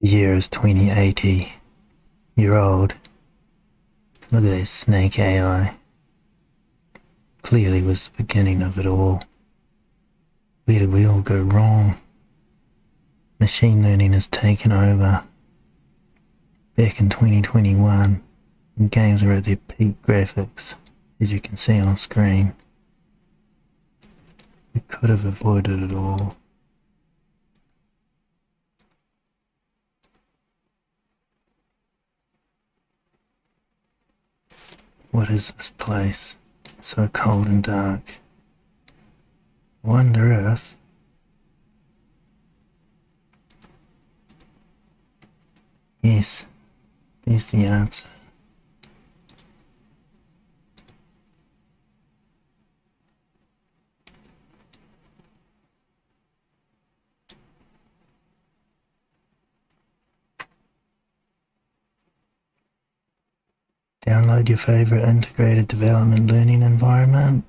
The year is 2080. You're old. Look at this snake AI. Clearly was the beginning of it all. Where did we all go wrong? Machine learning has taken over. Back in 2021, when games were at their peak graphics, as you can see on screen. We could have avoided it all. What is this place? So cold and dark. I wonder if... Yes, there's the answer. Download your favorite integrated development learning environment.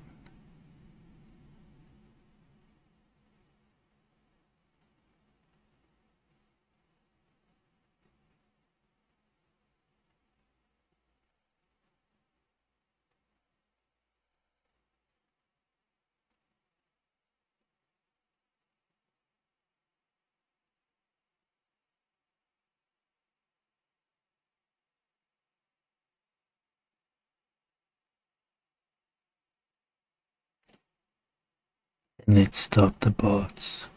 And let's stop the bots.